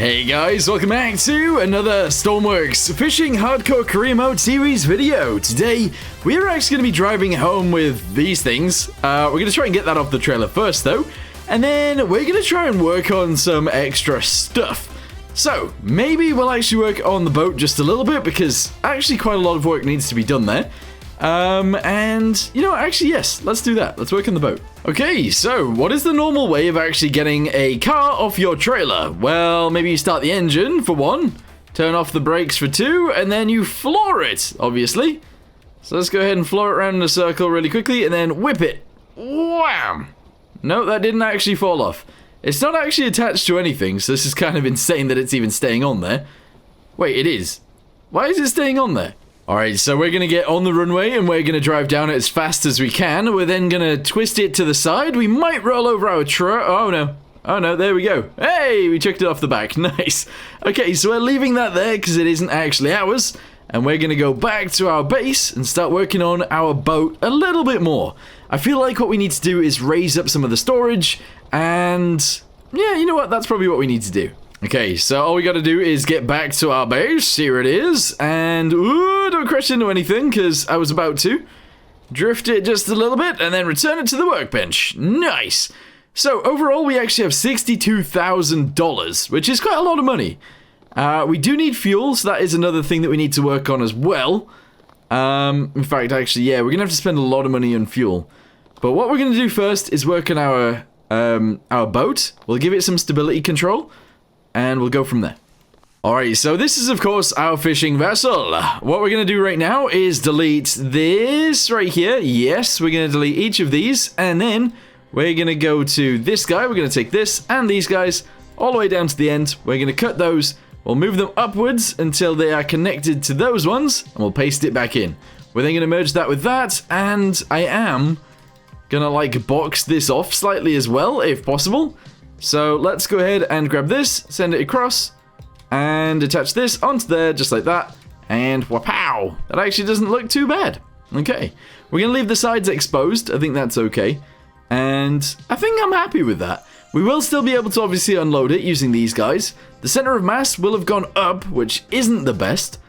Hey guys, welcome back to another Stormworks Fishing Hardcore Career Mode series video. Today, we're actually going to be driving home with these things. We're going to try and get that off the trailer first though, and then we're going to try and work on some extra stuff. So, maybe we'll actually work on the boat just a little bit, because actually quite a lot of work needs to be done there. And, you know, actually, yes, let's do that. Let's work on the boat. Okay, so what is the normal way of actually getting a car off your trailer? Well, maybe you start the engine for one, turn off the brakes for two, and then you floor it, obviously. So let's go ahead and floor it around in a circle really quickly, and then whip it. Wham! No, that didn't actually fall off. It's not actually attached to anything, so this is kind of insane that it's even staying on there. Wait, it is. Why is it staying on there? Alright, so we're going to get on the runway and we're going to drive down it as fast as we can. We're then going to twist it to the side. We might roll over our truck. Oh no. Oh no, there we go. Hey, we chucked it off the back. Nice. Okay, so we're leaving that there because it isn't actually ours. And we're going to go back to our base and start working on our boat a little bit more. I feel like what we need to do is raise up some of the storage. And yeah, you know what? That's probably what we need to do. Okay, so all we gotta do is get back to our base. Here it is. And, ooh, don't crash into anything, because I was about to. Drift it just a little bit, and then return it to the workbench. Nice. So, overall, we actually have $62,000, which is quite a lot of money. We do need fuel, so that is another thing that we need to work on as well. In fact, actually, yeah, we're gonna have to spend a lot of money on fuel. But what we're gonna do first is work on our boat. We'll give it some stability control. And we'll go from there. Alright, so this is of course our fishing vessel. What we're going to do right now is delete this right here. Yes, we're going to delete each of these. And then we're going to go to this guy. We're going to take this and these guys all the way down to the end. We're going to cut those. We'll move them upwards until they are connected to those ones. And we'll paste it back in. We're then going to merge that with that. And I am going to like box this off slightly as well, if possible. So let's go ahead and grab this, send it across, and attach this onto there, just like that. And wapow! That actually doesn't look too bad. Okay, we're going to leave the sides exposed. I think that's okay. And I think I'm happy with that. We will still be able to obviously unload it using these guys. The center of mass will have gone up, which isn't the best.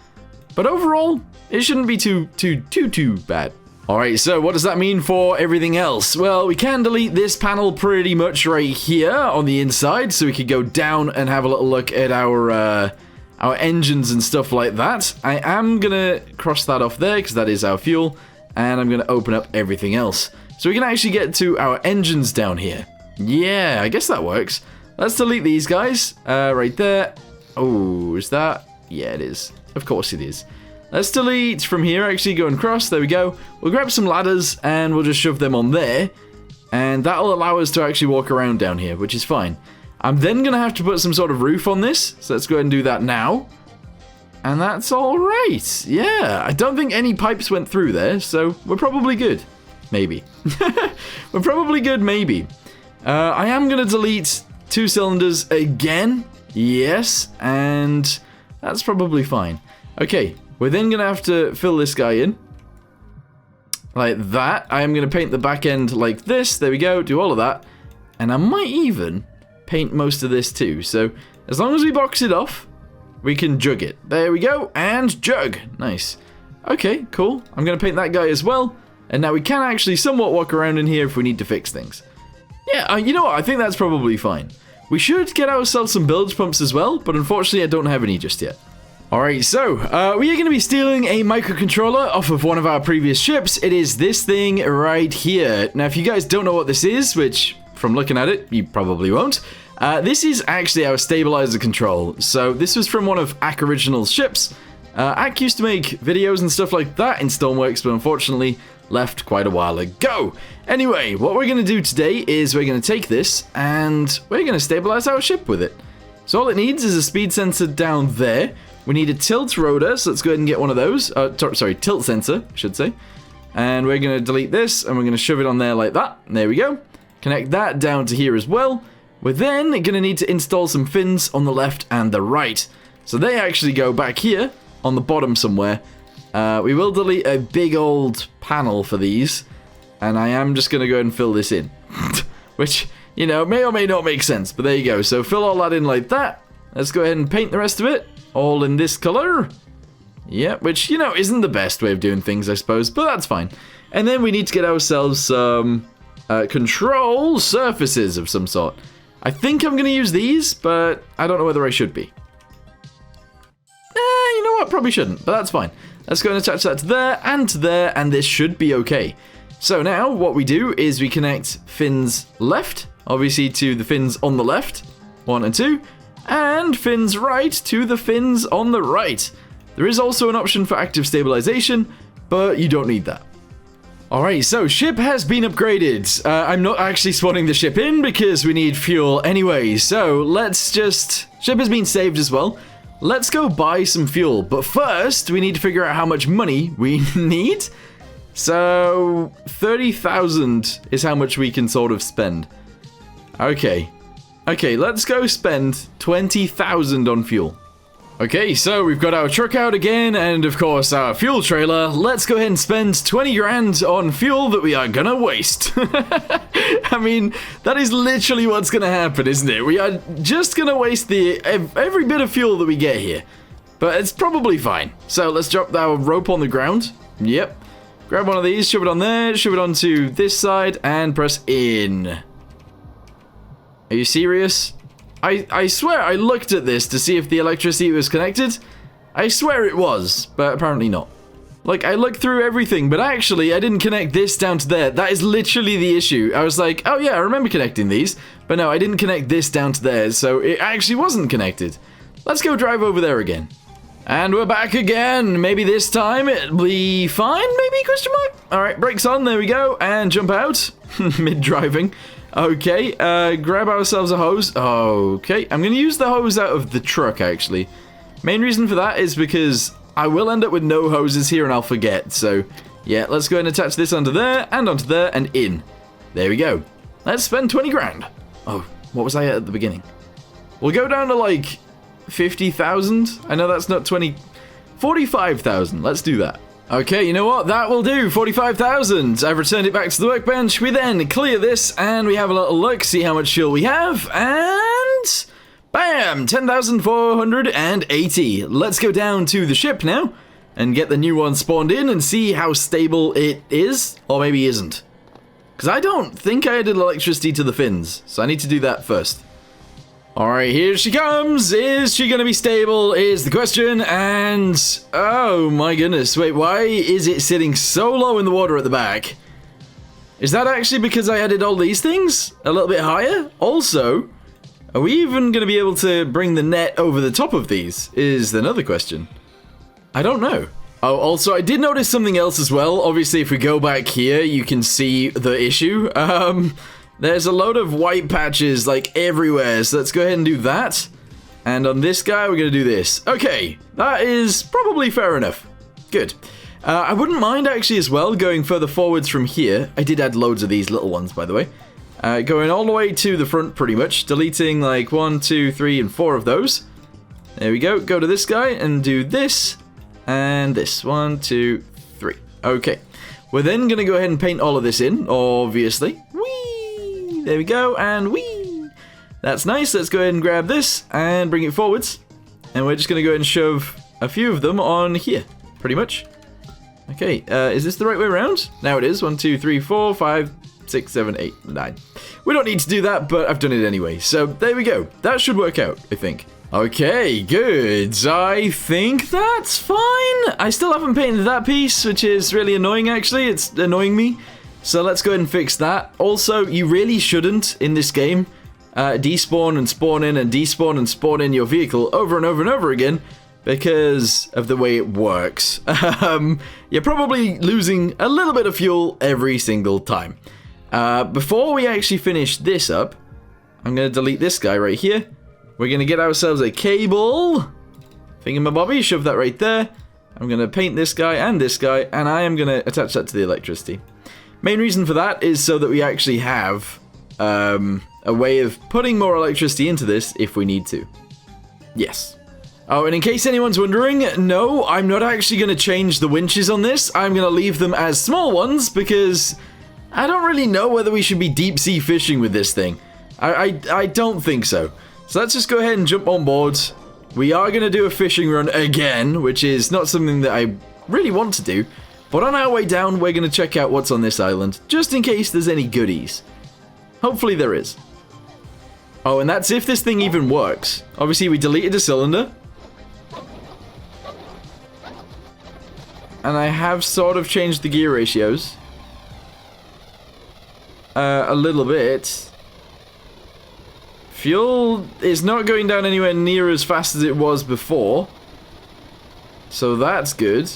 But overall, it shouldn't be too bad. Alright, so what does that mean for everything else? Well, we can delete this panel pretty much right here on the inside, so we could go down and have a little look at our engines and stuff like that. I am gonna cross that off there, because that is our fuel, and I'm gonna open up everything else. So we can actually get to our engines down here. Yeah, I guess that works. Let's delete these guys, right there. Oh, is that? Yeah, it is. Of course it is. Let's delete from here, actually going across, there we go. We'll grab some ladders and we'll just shove them on there. And that'll allow us to actually walk around down here, which is fine. I'm then going to have to put some sort of roof on this, so let's go ahead and do that now. And that's alright, yeah. I don't think any pipes went through there, so we're probably good. Maybe. We're probably good, maybe. I am going to delete 2 cylinders again, yes, and that's probably fine. Okay. We're then going to have to fill this guy in. Like that. I am going to paint the back end like this. There we go. Do all of that. And I might even paint most of this too. So as long as we box it off, we can jug it. There we go. And jug. Nice. Okay, cool. I'm going to paint that guy as well. And now we can actually somewhat walk around in here if we need to fix things. Yeah, you know what? I think that's probably fine. We should get ourselves some bilge pumps as well. But unfortunately, I don't have any just yet. Alright, so, we are going to be stealing a microcontroller off of one of our previous ships. It is this thing right here. Now, if you guys don't know what this is, which, from looking at it, you probably won't, this is actually our stabilizer control. So, this was from one of Ack Original's ships. Ack used to make videos and stuff like that in Stormworks, but unfortunately left quite a while ago. Anyway, what we're going to do today is we're going to take this, and we're going to stabilize our ship with it. So, all it needs is a speed sensor down there. We need a tilt rotor, so let's go ahead and get one of those. Sorry, tilt sensor, I should say. And we're going to delete this, and we're going to shove it on there like that. There we go. Connect that down to here as well. We're then going to need to install some fins on the left and the right. So they actually go back here, on the bottom somewhere. We will delete a big old panel for these. And I am just going to go ahead and fill this in. Which, you know, may or may not make sense, but there you go. So fill all that in like that. Let's go ahead and paint the rest of it all in this color. Yeah, which, you know, isn't the best way of doing things, I suppose, but that's fine. And then we need to get ourselves some control surfaces of some sort. I think I'm going to use these, but I don't know whether I should be. You know what? Probably shouldn't, but that's fine. Let's go and attach that to there, and this should be okay. So now what we do is we connect fins left, obviously, to the fins on the left, 1 and 2, and fins right to the fins on the right. There is also an option for active stabilization, but you don't need that. Alright, so ship has been upgraded. I'm not actually spawning the ship in because we need fuel anyway, so let's just... Ship has been saved as well. Let's go buy some fuel, but first we need to figure out how much money we need. So 30,000 is how much we can sort of spend. Okay, let's go spend 20,000 on fuel. Okay, so we've got our truck out again, and of course our fuel trailer. Let's go ahead and spend 20 grand on fuel that we are gonna waste. I mean, that is literally what's gonna happen, isn't it? We are just gonna waste every bit of fuel that we get here. But it's probably fine. So let's drop our rope on the ground. Yep. Grab one of these, shove it on there, shove it onto this side, and press in. Are you serious? I swear I looked at this to see if the electricity was connected. I swear it was, but apparently not. Like, I looked through everything, but actually I didn't connect this down to there. That is literally the issue. I was like, oh yeah, I remember connecting these. But no, I didn't connect this down to there, so it actually wasn't connected. Let's go drive over there again. And we're back again. Maybe this time it'll be fine, maybe, question mark? Alright, brakes on, there we go, and jump out. Mid-driving. Okay, grab ourselves a hose. Okay, I'm going to use the hose out of the truck, actually. Main reason for that is because I will end up with no hoses here and I'll forget. So, yeah, let's go and attach this onto there, and in. There we go. Let's spend 20 grand. Oh, what was I at the beginning? We'll go down to, like, 50,000. I know that's not 20... 45,000. Let's do that. Okay, you know what? That will do. 45,000. I've returned it back to the workbench. We then clear this, and we have a little look, see how much fuel we have, and... Bam! 10,480. Let's go down to the ship now, and get the new one spawned in, and see how stable it is, or maybe isn't. Because I don't think I added electricity to the fins, so I need to do that first. Alright, here she comes. Is she gonna be stable is the question, and... Oh my goodness, wait, why is it sitting so low in the water at the back? Is that actually because I added all these things? A little bit higher? Also, are we even gonna be able to bring the net over the top of these? Is another question. I don't know. Oh, also, I did notice something else as well. Obviously, if we go back here, you can see the issue. There's a load of white patches, like, everywhere, so let's go ahead and do that. And on this guy, we're going to do this. Okay, that is probably fair enough. Good. I wouldn't mind, actually, as well, going further forwards from here. I did add loads of these little ones, by the way. Going all the way to the front, pretty much. Deleting, like, 1, 2, 3, and 4 of those. There we go. Go to this guy and do this. And this. 1, 2, 3. Okay. We're then going to go ahead and paint all of this in, obviously. Whee! There we go, and whee! That's nice. Let's go ahead and grab this and bring it forwards. And we're just going to go ahead and shove a few of them on here, pretty much. Okay, is this the right way around? Now it is. 1, 2, 3, 4, 5, 6, 7, 8, 9. We don't need to do that, but I've done it anyway. So there we go. That should work out, I think. Okay, good. I think that's fine. I still haven't painted that piece, which is really annoying, actually. It's annoying me. So let's go ahead and fix that. Also, you really shouldn't, in this game, despawn and spawn in and despawn and spawn in your vehicle over and over and over again because of the way it works. You're probably losing a little bit of fuel every single time. Before we actually finish this up, I'm going to delete this guy right here. We're going to get ourselves a cable. Thingamabobby, shove that right there. I'm going to paint this guy, and I am going to attach that to the electricity. Main reason for that is so that we actually have a way of putting more electricity into this if we need to. Yes. Oh, and in case anyone's wondering, no, I'm not actually going to change the winches on this. I'm going to leave them as small ones because I don't really know whether we should be deep sea fishing with this thing. I don't think so. So let's just go ahead and jump on board. We are going to do a fishing run again, which is not something that I really want to do. But on our way down, we're going to check out what's on this island, just in case there's any goodies. Hopefully there is. Oh, and that's if this thing even works. Obviously, we deleted a cylinder. And I have sort of changed the gear ratios. A little bit. Fuel is not going down anywhere near as fast as it was before. So that's good.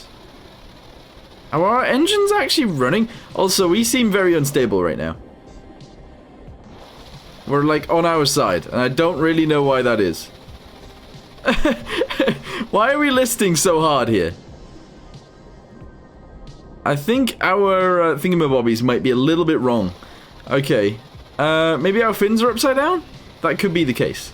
Are our engines actually running? Also, we seem very unstable right now. We're like on our side, and I don't really know why that is. Why are we listing so hard here? I think our thingamabobbies might be a little bit wrong. Okay. Maybe our fins are upside down? That could be the case.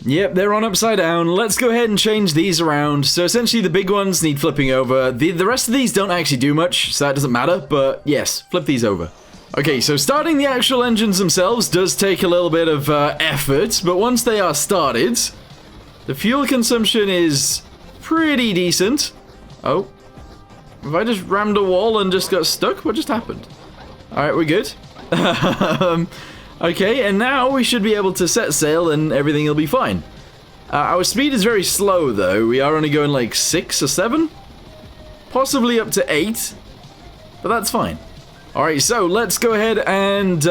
Yep, they're on upside down. Let's go ahead and change these around. So essentially the big ones need flipping over. The rest of these don't actually do much, so that doesn't matter. But yes, flip these over. Okay, so starting the actual engines themselves does take a little bit of effort. But once they are started, the fuel consumption is pretty decent. Oh. Have I just rammed a wall and just got stuck? What just happened? Alright, we're good. Okay, and now we should be able to set sail and everything will be fine. Our speed is very slow, though. We are only going like 6 or 7? Possibly up to 8. But that's fine. Alright, so let's go ahead and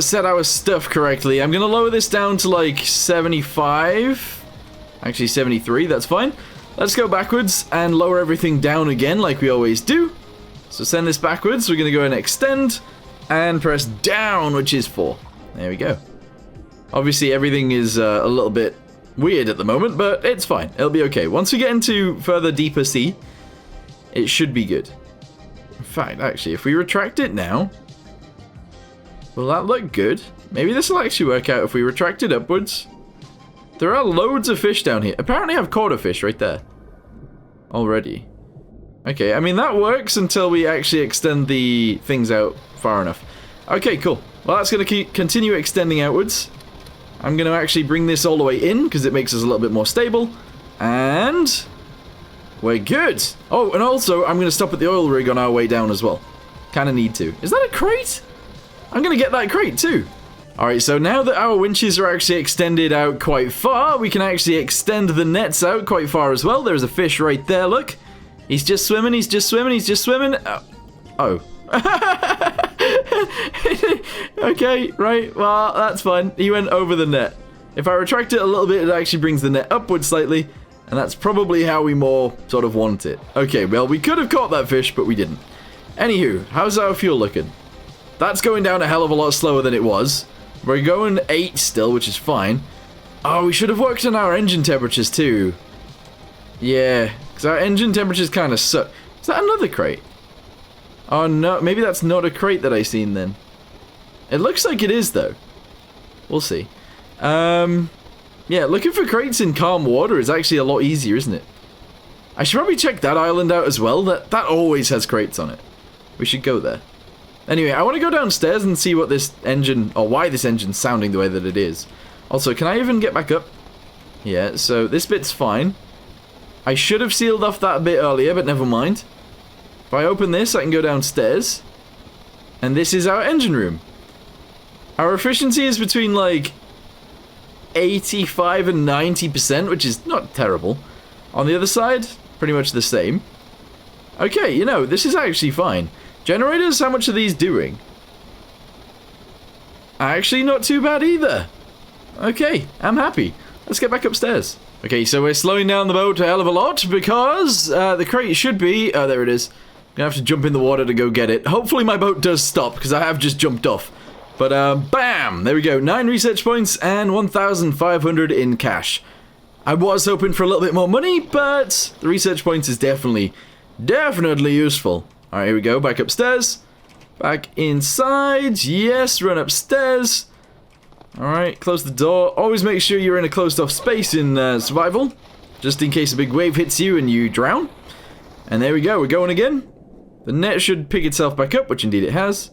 set our stuff correctly. I'm going to lower this down to like 75. Actually, 73, that's fine. Let's go backwards and lower everything down again like we always do. So send this backwards. We're going to go and extend and press down, which is 4. There we go. Obviously, everything is a little bit weird at the moment, but it's fine. It'll be okay. Once we get into further deeper sea, it should be good. In fact, actually, if we retract it now, will that look good? Maybe this will actually work out if we retract it upwards. There are loads of fish down here. Apparently, I've caught a fish right there already. Okay, I mean, that works until we actually extend the things out far enough. Okay, cool. Well, that's going to continue extending outwards. I'm going to actually bring this all the way in because it makes us a little bit more stable. And we're good. Oh, and also, I'm going to stop at the oil rig on our way down as well. Kind of need to. Is that a crate? I'm going to get that crate too. Alright, so now that our winches are actually extended out quite far, we can actually extend the nets out quite far as well. There's a fish right there, look. He's just swimming, he's just swimming, he's just swimming. Oh. Okay, right, well, that's fine. He went over the net. If I retract it a little bit, it actually brings the net upwards slightly, and that's probably how we more sort of want it. Okay, well, we could have caught that fish, but we didn't. Anywho, how's our fuel looking? That's going down a hell of a lot slower than it was. We're going 8 still, which is fine. Oh, we should have worked on our engine temperatures too. Yeah, because our engine temperatures kind of suck. Is that another crate? Oh no, maybe that's not a crate that I seen then. It looks like it is though. We'll see. Yeah, looking for crates in calm water is actually a lot easier, isn't it? I should probably check that island out as well. That always has crates on it. We should go there. Anyway, I want to go downstairs and see what this engine, or why this engine's sounding the way that it is. Also, can I even get back up? Yeah, so this bit's fine. I should have sealed off that a bit earlier, but never mind. If I open this, I can go downstairs. And this is our engine room. Our efficiency is between like 85 and 90%, which is not terrible. On the other side, pretty much the same. Okay, you know, this is actually fine. Generators, how much are these doing? Actually, not too bad either. Okay, I'm happy. Let's get back upstairs. Okay, so we're slowing down the boat a hell of a lot because the crate should be... Oh, there it is. I'm gonna have to jump in the water to go get it. Hopefully my boat does stop because I have just jumped off. But, bam! There we go. 9 research points and 1,500 in cash. I was hoping for a little bit more money, but the research points is definitely useful. Alright, here we go. Back upstairs. Back inside. Yes, run upstairs. Alright, close the door. Always make sure you're in a closed off space in survival. Just in case a big wave hits you and you drown. And there we go. We're going again. The net should pick itself back up, which indeed it has.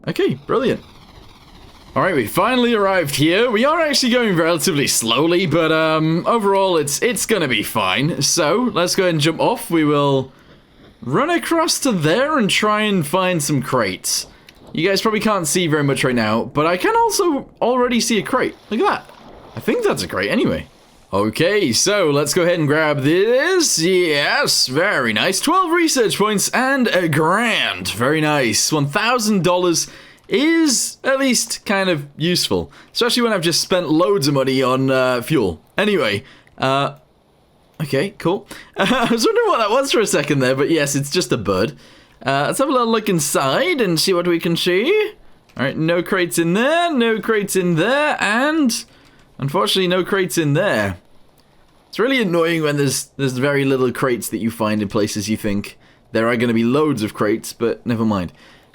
Okay, brilliant. Alright, we finally arrived here. We are actually going relatively slowly, but overall it's gonna be fine. So, let's go ahead and jump off. We will run across to there and try and find some crates. You guys probably can't see very much right now, but I can also already see a crate. Look at that. I think that's a crate anyway. Okay, so let's go ahead and grab this. Yes, very nice. 12 research points and a grand. Very nice. $1,000 is at least kind of useful, especially when I've just spent loads of money on fuel. Anyway, okay, cool. I was wondering what that was for a second there, but yes, it's just a bird. Let's have a little look inside and see what we can see. Alright, no crates in there, no crates in there, and unfortunately no crates in there. It's really annoying when there's very little crates that you find in places you think there are going to be loads of crates, but never mind.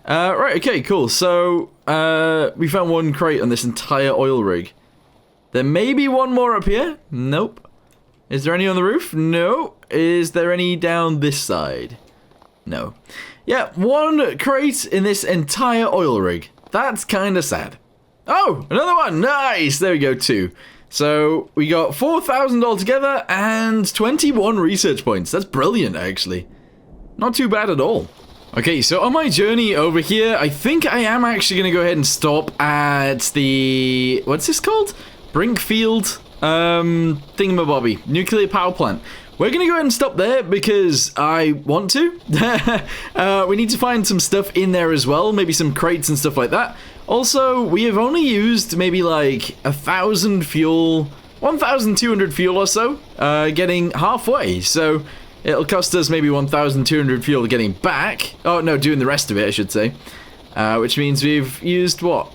Right, okay, cool. So, we found one crate on this entire oil rig. There may be one more up here. Nope. Is there any on the roof? No. Is there any down this side? No. Yeah, one crate in this entire oil rig. That's kind of sad. Oh, another one. Nice. There we go, 2. So, we got 4,000 altogether and 21 research points. That's brilliant, actually. Not too bad at all. Okay, so on my journey over here, I think I am actually going to go ahead and stop at the... What's this called? Brinkfield thingamabobby. Nuclear power plant. We're going to go ahead and stop there because I want to. We need to find some stuff in there as well. Maybe some crates and stuff like that. Also, we have only used maybe like 1,000 fuel, 1,200 fuel or so, getting halfway. So it'll cost us maybe 1,200 fuel getting back. Oh, no, doing the rest of it, I should say. Which means we've used, what,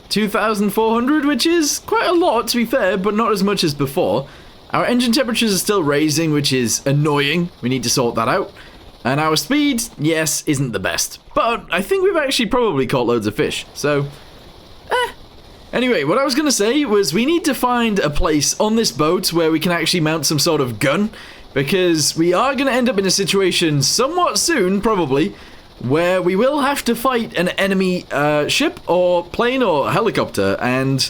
2,400, which is quite a lot, to be fair, but not as much as before. Our engine temperatures are still raising, which is annoying. We need to sort that out. And our speed, yes, isn't the best. But I think we've actually probably caught loads of fish, so... Anyway, what I was going to say was we need to find a place on this boat where we can actually mount some sort of gun, because we are going to end up in a situation somewhat soon, probably, where we will have to fight an enemy ship or plane or helicopter, and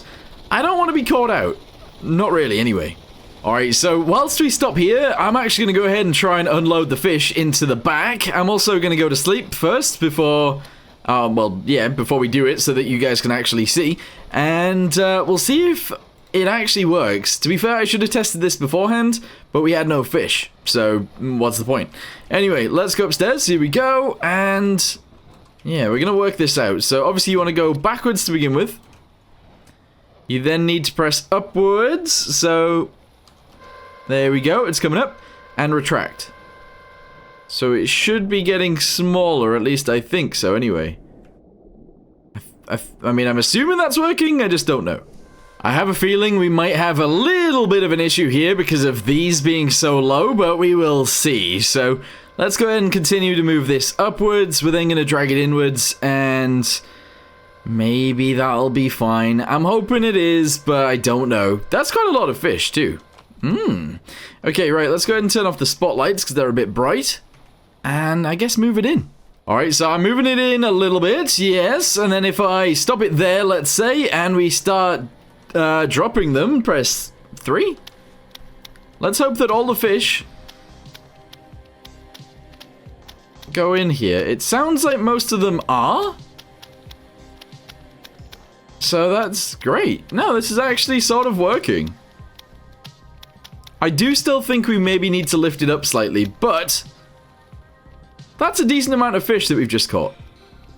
I don't want to be caught out. Not really, anyway. Alright, so whilst we stop here, I'm actually going to go ahead and try and unload the fish into the back. I'm also going to go to sleep first before... well, yeah, before we do it, so that you guys can actually see. And we'll see if it actually works. To be fair, I should have tested this beforehand, but we had no fish. So, what's the point? Anyway, let's go upstairs. Here we go. And, yeah, we're going to work this out. So, obviously, you want to go backwards to begin with. You then need to press upwards. So, there we go. It's coming up. And retract. So it should be getting smaller, at least I think so, anyway. I mean, I'm assuming that's working, I just don't know. I have a feeling we might have a little bit of an issue here because of these being so low, but we will see. So let's go ahead and continue to move this upwards. We're then going to drag it inwards, and maybe that'll be fine. I'm hoping it is, but I don't know. That's quite a lot of fish, too. Okay, right, let's go ahead and turn off the spotlights because they're a bit bright. And I guess move it in. Alright, so I'm moving it in a little bit, yes. And then if I stop it there, let's say, and we start dropping them, press 3. Let's hope that all the fish go in here. It sounds like most of them are. So that's great. No, this is actually sort of working. I do still think we maybe need to lift it up slightly, but... that's a decent amount of fish that we've just caught.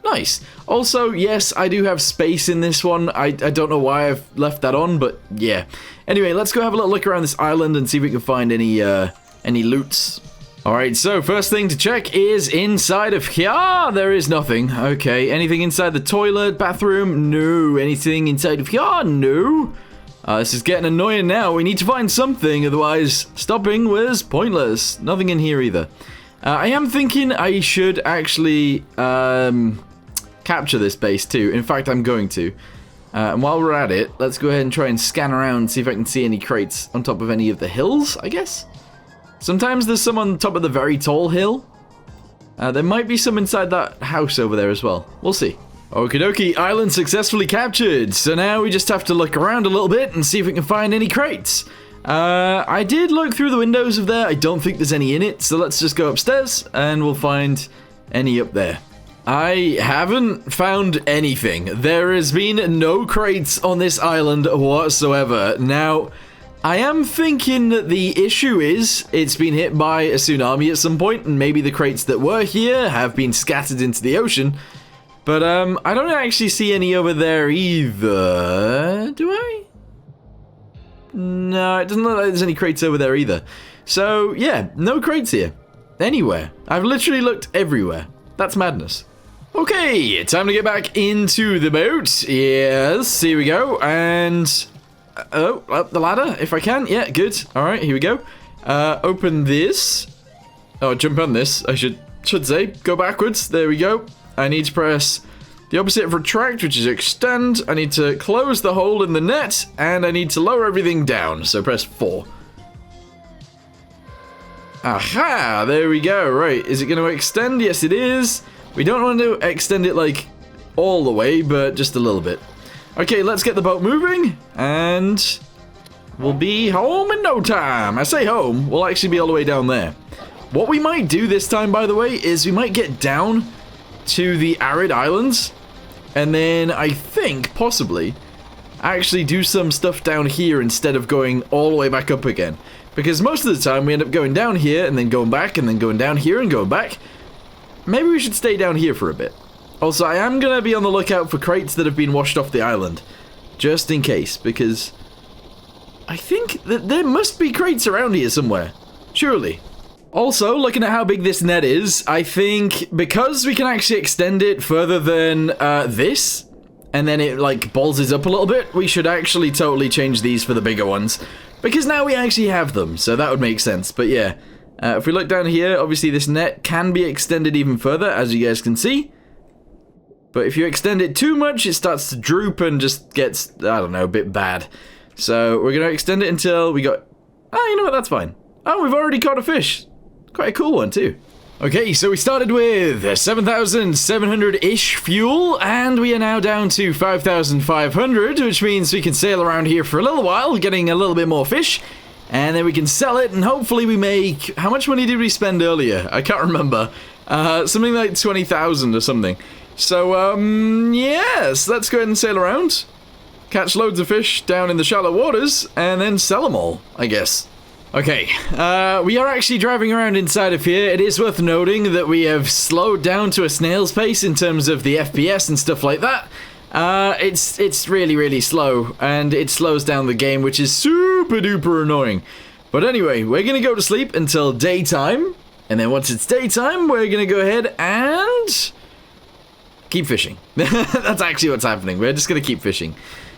Nice. Also, yes, I do have space in this one. I don't know why I've left that on, but yeah. Anyway, let's go have a little look around this island and see if we can find any loots. Alright, so first thing to check is inside of here. There is nothing. Okay, anything inside the toilet, bathroom? No. Anything inside of here? No. This is getting annoying now. We need to find something, otherwise stopping was pointless. Nothing in here either. I am thinking I should actually capture this base too. In fact, I'm going to. And while we're at it, let's go ahead and try and scan around and see if I can see any crates on top of any of the hills, I guess. Sometimes there's some on top of the very tall hill. There might be some inside that house over there as well. We'll see. Okie dokie, island successfully captured. So now we just have to look around a little bit and see if we can find any crates. I did look through the windows of there. I don't think there's any in it. So let's just go upstairs and we'll find any up there. I haven't found anything. There has been no crates on this island whatsoever. Now, I am thinking that the issue is it's been hit by a tsunami at some point, and maybe the crates that were here have been scattered into the ocean. But I don't actually see any over there either. Do I? No, it doesn't look like there's any crates over there either. So, yeah, no crates here. Anywhere. I've literally looked everywhere. That's madness. Okay, time to get back into the boat. Yes, here we go. And, oh, up the ladder, if I can. Yeah, good. All right, here we go. Open this. Oh, jump on this, I should say. Go backwards. There we go. I need to press the opposite of retract, which is extend. I need to close the hole in the net, and I need to lower everything down. So press 4. Aha, there we go. Right, is it going to extend? Yes, it is. We don't want to extend it, like, all the way, but just a little bit. Okay, let's get the boat moving, and we'll be home in no time. I say home, we'll actually be all the way down there. What we might do this time, by the way, is we might get down to the arid islands, and then I think, possibly, actually do some stuff down here instead of going all the way back up again. Because most of the time, we end up going down here, and then going back, and then going down here, and going back. Maybe we should stay down here for a bit. Also, I am going to be on the lookout for crates that have been washed off the island. Just in case, because I think that there must be crates around here somewhere. Surely. Also, looking at how big this net is, I think because we can actually extend it further than this, and then it, like, balls up a little bit, we should actually totally change these for the bigger ones. Because now we actually have them, so that would make sense. But yeah. If we look down here, obviously this net can be extended even further, as you guys can see. But if you extend it too much, it starts to droop and just gets, I don't know, a bit bad. So we're going to extend it until we got... Oh, you know what, that's fine. Oh, we've already caught a fish. Quite a cool one, too. Okay, so we started with 7,700-ish fuel, and we are now down to 5,500, which means we can sail around here for a little while, getting a little bit more fish. And then we can sell it, and hopefully we make... How much money did we spend earlier? I can't remember. Something like 20,000 or something. So, yes, let's go ahead and sail around. Catch loads of fish down in the shallow waters, and then sell them all, I guess. Okay, we are actually driving around inside of here. It is worth noting that we have slowed down to a snail's pace in terms of the FPS and stuff like that. It's really, really slow, and it slows down the game, which is super duper annoying. But anyway, we're gonna go to sleep until daytime, and then once it's daytime, we're gonna go ahead and keep fishing. That's actually what's happening. We're just gonna keep fishing.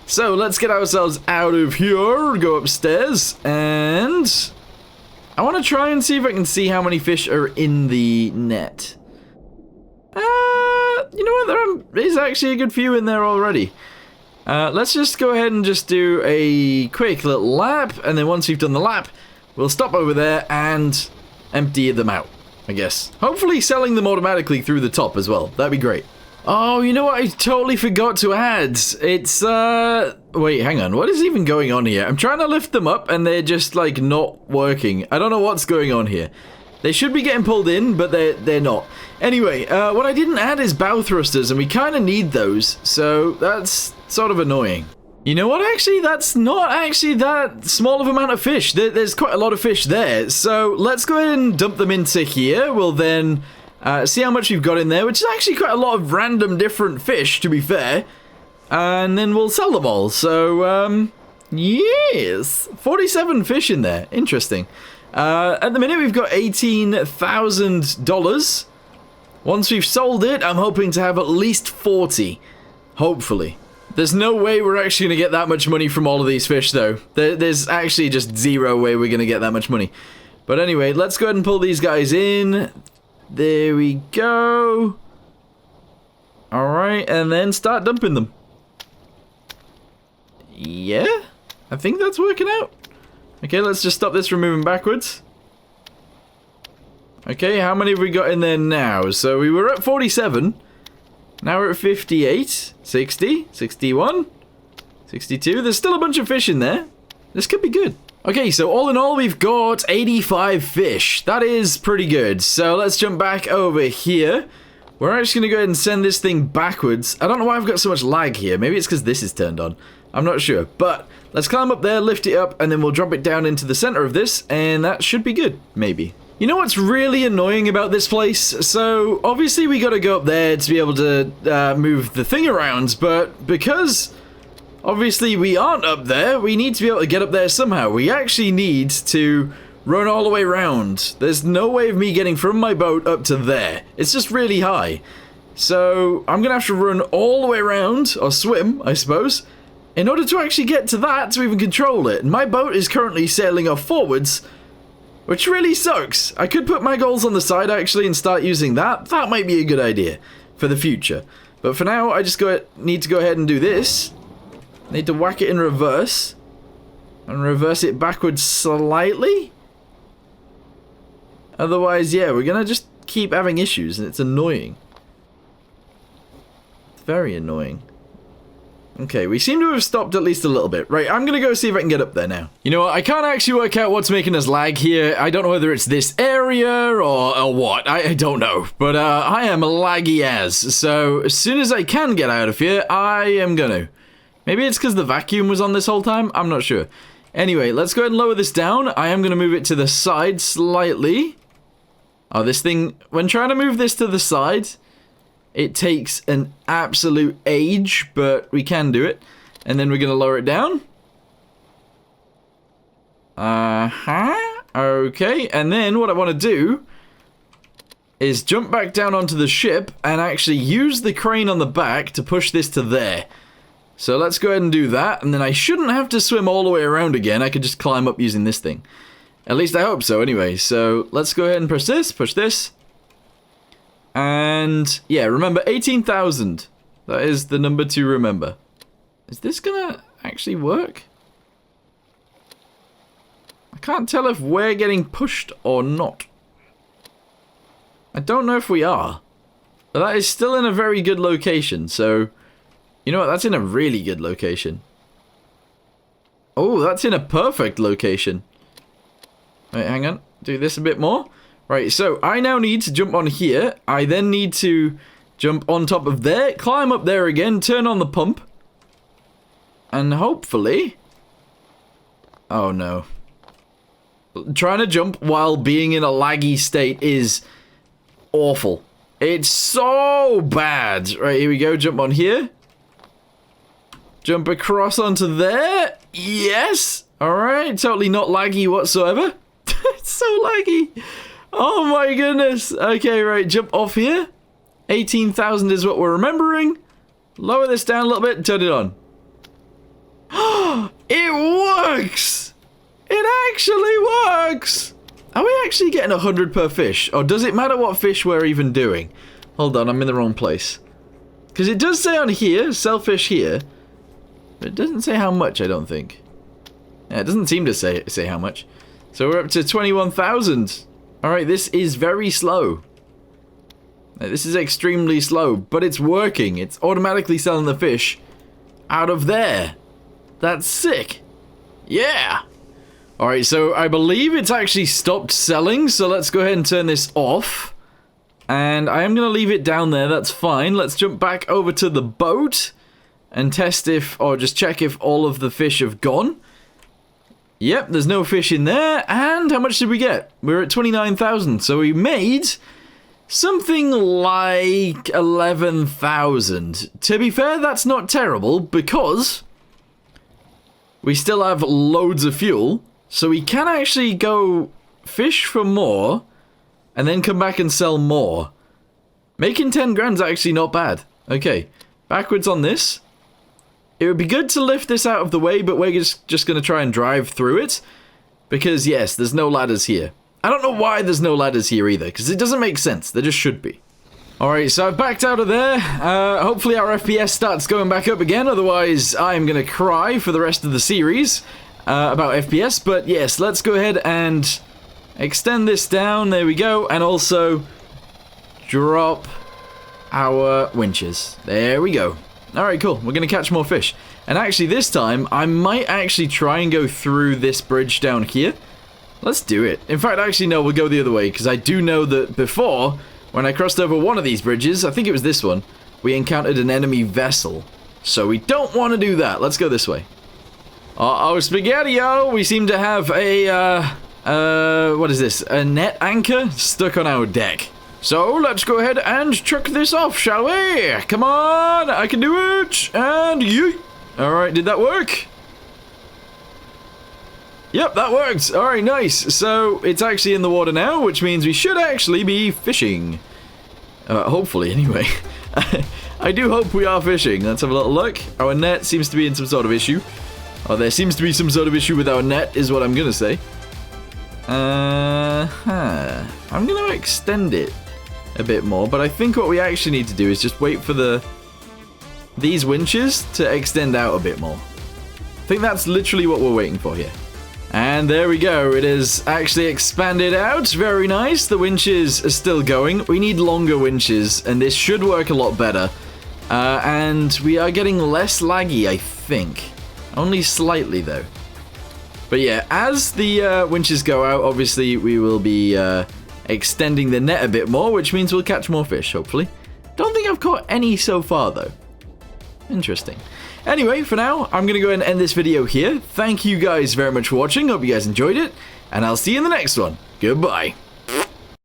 So let's get ourselves out of here, go upstairs, and I want to try and see if I can see how many fish are in the net. You know what, there is actually a good few in there already. Let's just go ahead and just do a quick little lap, and then once we've done the lap, we'll stop over there and empty them out, I guess. Hopefully selling them automatically through the top as well. That'd be great. Oh, you know what I totally forgot to add? It's, wait, hang on. What is even going on here? I'm trying to lift them up, and they're just, like, not working. I don't know what's going on here. They should be getting pulled in, but they're not. Anyway, what I didn't add is bow thrusters, and we kind of need those, so that's sort of annoying. You know what, actually, that's not actually that small of amount of fish. There's quite a lot of fish there, so let's go ahead and dump them into here. We'll then see how much we've got in there, which is actually quite a lot of random different fish, to be fair. And then we'll sell them all, so, yes, 47 fish in there. Interesting. At the minute, we've got $18,000. Once we've sold it, I'm hoping to have at least 40. Hopefully. There's no way we're actually going to get that much money from all of these fish, though. There's actually just zero way we're going to get that much money. But anyway, let's go ahead and pull these guys in. There we go. Alright, and then start dumping them. Yeah? I think that's working out. Okay, let's just stop this from moving backwards. Okay, how many have we got in there now? So we were at 47. Now we're at 58, 60, 61, 62. There's still a bunch of fish in there. This could be good. Okay, so all in all, we've got 85 fish. That is pretty good. So let's jump back over here. We're actually going to go ahead and send this thing backwards. I don't know why I've got so much lag here. Maybe it's because this is turned on. I'm not sure. But let's climb up there, lift it up, and then we'll drop it down into the center of this, and that should be good, maybe. You know what's really annoying about this place? So, obviously we got to go up there to be able to move the thing around, but because obviously we aren't up there, we need to be able to get up there somehow. We actually need to run all the way around. There's no way of me getting from my boat up to there. It's just really high. So I'm gonna have to run all the way around, or swim, I suppose, in order to actually get to that to even control it. And my boat is currently sailing off forwards, which really sucks. I could put my goals on the side actually and start using that. That might be a good idea for the future. But for now, I just need to go ahead and do this. Need to whack it in reverse. And reverse it backwards slightly. Otherwise, yeah, we're gonna just keep having issues, and it's annoying. It's very annoying. Okay, we seem to have stopped at least a little bit. Right, I'm gonna go see if I can get up there now. You know what, I can't actually work out what's making us lag here. I don't know whether it's this area or what. I don't know. But I am laggy as. So as soon as I can get out of here, I am gonna. Maybe it's because the vacuum was on this whole time? I'm not sure. Anyway, let's go ahead and lower this down. I am going to move it to the side slightly. Oh, this thing, when trying to move this to the side, it takes an absolute age, but we can do it. And then we're going to lower it down. Okay, and then what I want to do is jump back down onto the ship and actually use the crane on the back to push this to there. So let's go ahead and do that, and then I shouldn't have to swim all the way around again. I could just climb up using this thing. At least I hope so anyway. So let's go ahead and press this, push this. And yeah, remember 18,000. That is the number to remember. Is this gonna actually work? I can't tell if we're getting pushed or not. I don't know if we are. But that is still in a very good location, so... You know what, that's in a really good location. Oh, that's in a perfect location. Wait, hang on. Do this a bit more. Right, so I now need to jump on here. I then need to jump on top of there, climb up there again, turn on the pump. And hopefully... Oh no. Trying to jump while being in a laggy state is awful. It's so bad. Right, here we go, jump on here. Jump across onto there. Yes. Alright. Totally not laggy whatsoever. It's so laggy. Oh my goodness. Okay, right. Jump off here. 18,000 is what we're remembering. Lower this down a little bit and turn it on. It works. It actually works. Are we actually getting 100 per fish? Or does it matter what fish we're even doing? Hold on. I'm in the wrong place. Because it does say on here, sell fish here. But it doesn't say how much, I don't think. Yeah, it doesn't seem to say how much. So we're up to 21,000. Alright, this is very slow. This is extremely slow, but it's working. It's automatically selling the fish out of there. That's sick. Yeah. Alright, so I believe it's actually stopped selling, so let's go ahead and turn this off. And I am going to leave it down there, that's fine. Let's jump back over to the boat. And test if, or just check if all of the fish have gone. Yep, there's no fish in there. And how much did we get? We're at 29,000. So we made something like 11,000. To be fair, that's not terrible because we still have loads of fuel. So we can actually go fish for more and then come back and sell more. Making 10 grand's actually not bad. Okay, backwards on this. It would be good to lift this out of the way, but we're just going to try and drive through it. Because, yes, there's no ladders here. I don't know why there's no ladders here either, because it doesn't make sense. There just should be. Alright, so I've backed out of there. Hopefully our FPS starts going back up again, otherwise I'm going to cry for the rest of the series about FPS. But, yes, let's go ahead and extend this down. There we go. And also drop our winches. There we go. Alright, cool. We're going to catch more fish. And actually, this time, I might actually try and go through this bridge down here. Let's do it. In fact, actually, no, we'll go the other way, because I do know that before, when I crossed over one of these bridges, I think it was this one, we encountered an enemy vessel. So we don't want to do that. Let's go this way. Uh-oh, Spaghetti-O! We seem to have a, what is this? A net anchor stuck on our deck. So, let's go ahead and chuck this off, shall we? Come on, I can do it! And yeet! Alright, did that work? Yep, that worked! Alright, nice. So, it's actually in the water now, which means we should actually be fishing. Hopefully, anyway. I do hope we are fishing. Let's have a little look. Our net seems to be in some sort of issue. Oh, there seems to be some sort of issue with our net, is what I'm gonna say. I'm gonna extend it a bit more, but I think what we actually need to do is just wait for these winches to extend out a bit more. I think that's literally what we're waiting for here. And there we go, it is actually expanded out, very nice. The winches are still going. We need longer winches, and this should work a lot better. And we are getting less laggy, I think. Only slightly, though. But yeah, as the winches go out, obviously we will be extending the net a bit more, which means we'll catch more fish, hopefully. Don't think I've caught any so far, though. Interesting. Anyway, for now, I'm going to go ahead and end this video here. Thank you guys very much for watching. Hope you guys enjoyed it, and I'll see you in the next one. Goodbye.